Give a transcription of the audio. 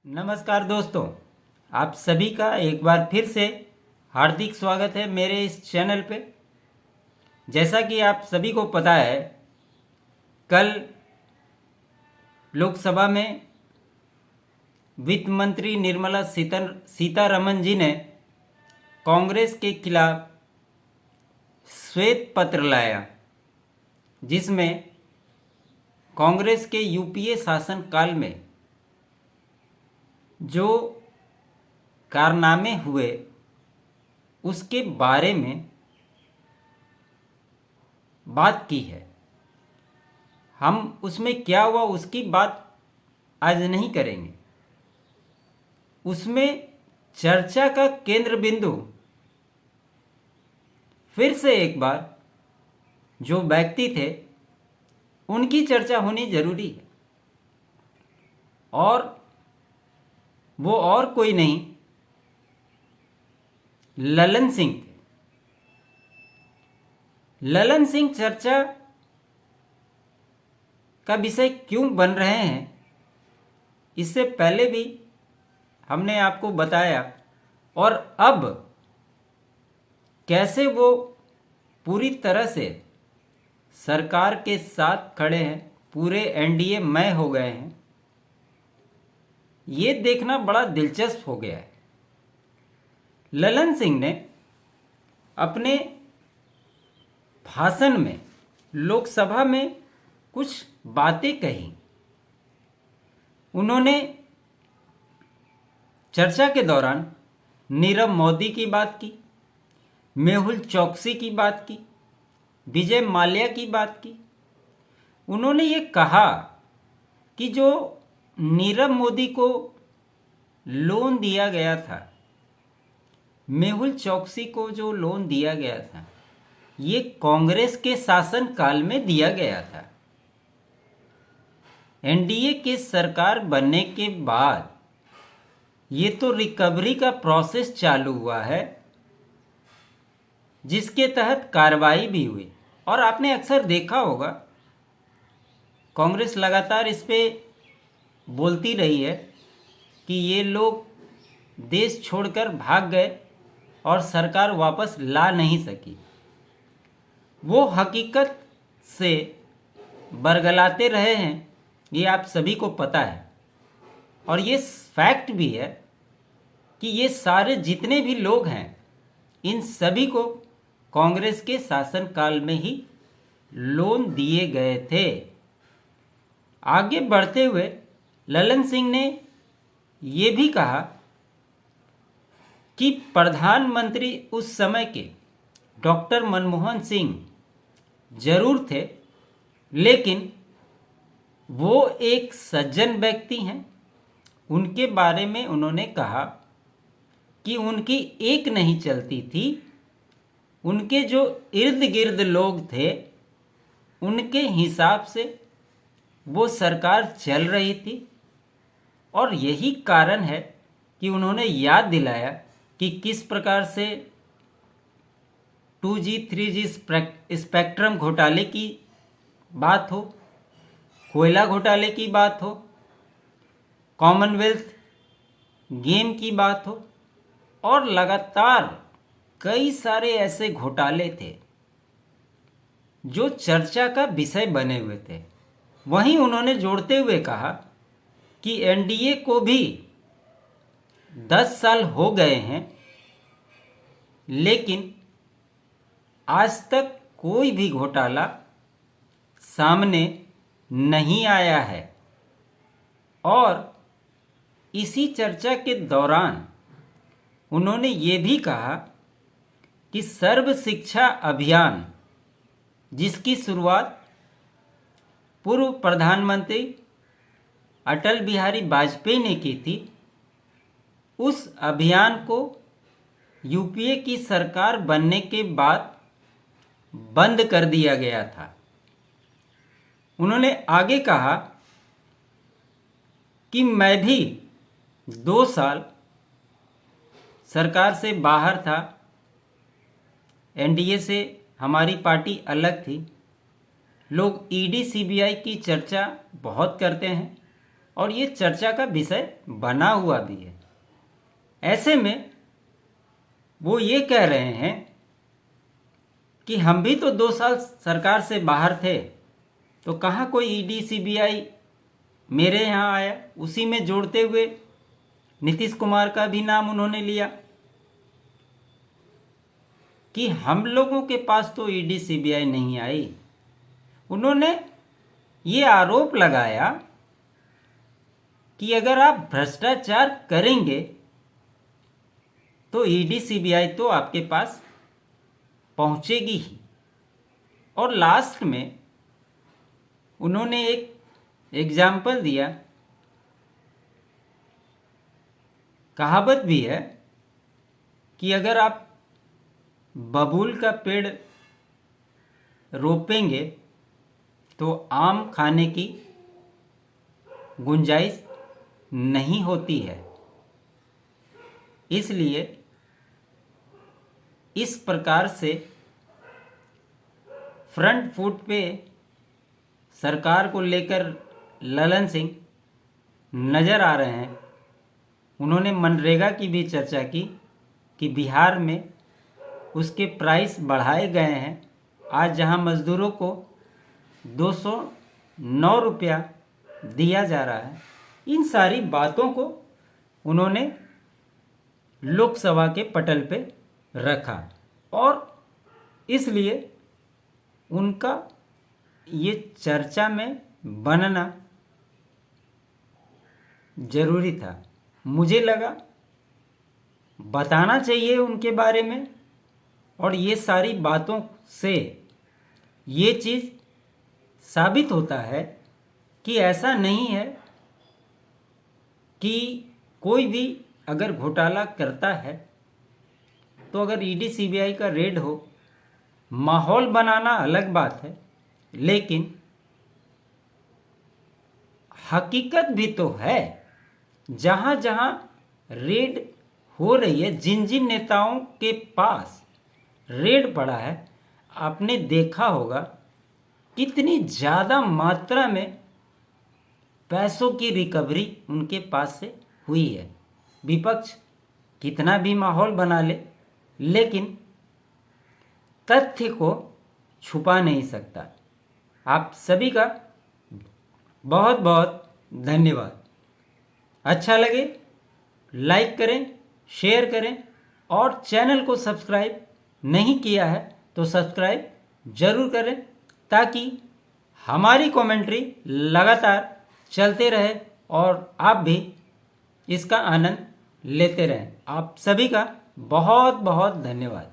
नमस्कार दोस्तों, आप सभी का एक बार फिर से हार्दिक स्वागत है मेरे इस चैनल पे। जैसा कि आप सभी को पता है, कल लोकसभा में वित्त मंत्री निर्मला सीतारमण जी ने कांग्रेस के खिलाफ श्वेत पत्र लाया, जिसमें कांग्रेस के यूपीए शासनकाल में जो कारनामे हुए उसके बारे में बात की है। हम उसमें क्या हुआ उसकी बात आज नहीं करेंगे। उसमें चर्चा का केंद्र बिंदु फिर से एक बार जो व्यक्ति थे उनकी चर्चा होनी जरूरी है, और वो और कोई नहीं, ललन सिंह थे। ललन सिंह चर्चा का विषय क्यों बन रहे हैं, इससे पहले भी हमने आपको बताया, और अब कैसे वो पूरी तरह से सरकार के साथ खड़े हैं, पूरे एनडीए में हो गए हैं, ये देखना बड़ा दिलचस्प हो गया है। ललन सिंह ने अपने भाषण में लोकसभा में कुछ बातें कही। उन्होंने चर्चा के दौरान नीरव मोदी की बात की, मेहुल चोकसी की बात की, विजय माल्या की बात की। उन्होंने ये कहा कि जो नीरव मोदी को लोन दिया गया था, मेहुल चोकसी को जो लोन दिया गया था, ये कांग्रेस के शासनकाल में दिया गया था। एनडीए के सरकार बनने के बाद ये तो रिकवरी का प्रोसेस चालू हुआ है, जिसके तहत कार्रवाई भी हुई। और आपने अक्सर देखा होगा, कांग्रेस लगातार इस पे बोलती रही है कि ये लोग देश छोड़कर भाग गए और सरकार वापस ला नहीं सकी। वो हकीकत से बरगलाते रहे हैं, ये आप सभी को पता है। और ये फैक्ट भी है कि ये सारे जितने भी लोग हैं, इन सभी को कांग्रेस के शासनकाल में ही लोन दिए गए थे। आगे बढ़ते हुए ललन सिंह ने ये भी कहा कि प्रधानमंत्री उस समय के डॉक्टर मनमोहन सिंह जरूर थे, लेकिन वो एक सज्जन व्यक्ति हैं। उनके बारे में उन्होंने कहा कि उनकी एक नहीं चलती थी, उनके जो इर्द गिर्द लोग थे उनके हिसाब से वो सरकार चल रही थी। और यही कारण है कि उन्होंने याद दिलाया कि किस प्रकार से 2G 3G स्पेक्ट्रम घोटाले की बात हो, कोयला घोटाले की बात हो, कॉमनवेल्थ गेम की बात हो, और लगातार कई सारे ऐसे घोटाले थे जो चर्चा का विषय बने हुए थे। वहीं उन्होंने जोड़ते हुए कहा कि एनडीए को भी 10 साल हो गए हैं, लेकिन आज तक कोई भी घोटाला सामने नहीं आया है। और इसी चर्चा के दौरान उन्होंने ये भी कहा कि सर्व शिक्षा अभियान, जिसकी शुरुआत पूर्व प्रधानमंत्री अटल बिहारी वाजपेयी ने की थी, उस अभियान को यूपीए की सरकार बनने के बाद बंद कर दिया गया था। उन्होंने आगे कहा कि मैं भी 2 साल सरकार से बाहर था, एनडीए से हमारी पार्टी अलग थी। लोग ईडी सीबीआई की चर्चा बहुत करते हैं, और ये चर्चा का विषय बना हुआ भी है। ऐसे में वो ये कह रहे हैं कि हम भी तो 2 साल सरकार से बाहर थे, तो कहाँ कोई ईडी सीबीआई मेरे यहाँ आया। उसी में जोड़ते हुए नीतीश कुमार का भी नाम उन्होंने लिया कि हम लोगों के पास तो ईडी सीबीआई नहीं आई। उन्होंने ये आरोप लगाया कि अगर आप भ्रष्टाचार करेंगे तो ईडी सीबीआई तो आपके पास पहुंचेगी ही। और लास्ट में उन्होंने एक एग्जाम्पल दिया, कहावत भी है कि अगर आप बबूल का पेड़ रोपेंगे तो आम खाने की गुंजाइश नहीं होती है। इसलिए इस प्रकार से फ्रंट फुट पे सरकार को लेकर ललन सिंह नज़र आ रहे हैं। उन्होंने मनरेगा की भी चर्चा की कि बिहार में उसके प्राइस बढ़ाए गए हैं। आज जहां मज़दूरों को 209 रुपया दिया जा रहा है, इन सारी बातों को उन्होंने लोकसभा के पटल पे रखा और इसलिए उनका ये चर्चा में बनना जरूरी था। मुझे लगा बताना चाहिए उनके बारे में, और ये सारी बातों से ये चीज़ साबित होता है कि ऐसा नहीं है कि कोई भी अगर घोटाला करता है तो अगर ईडी सीबीआई का रेड हो, माहौल बनाना अलग बात है, लेकिन हकीकत भी तो है। जहां जहां रेड हो रही है, जिन जिन नेताओं के पास रेड पड़ा है, आपने देखा होगा कितनी ज़्यादा मात्रा में पैसों की रिकवरी उनके पास से हुई है। विपक्ष कितना भी माहौल बना ले, लेकिन तथ्य को छुपा नहीं सकता। आप सभी का बहुत बहुत धन्यवाद। अच्छा लगे लाइक करें, शेयर करें, और चैनल को सब्सक्राइब नहीं किया है तो सब्सक्राइब जरूर करें, ताकि हमारी कमेंट्री लगातार चलते रहे और आप भी इसका आनंद लेते रहें। आप सभी का बहुत बहुत धन्यवाद।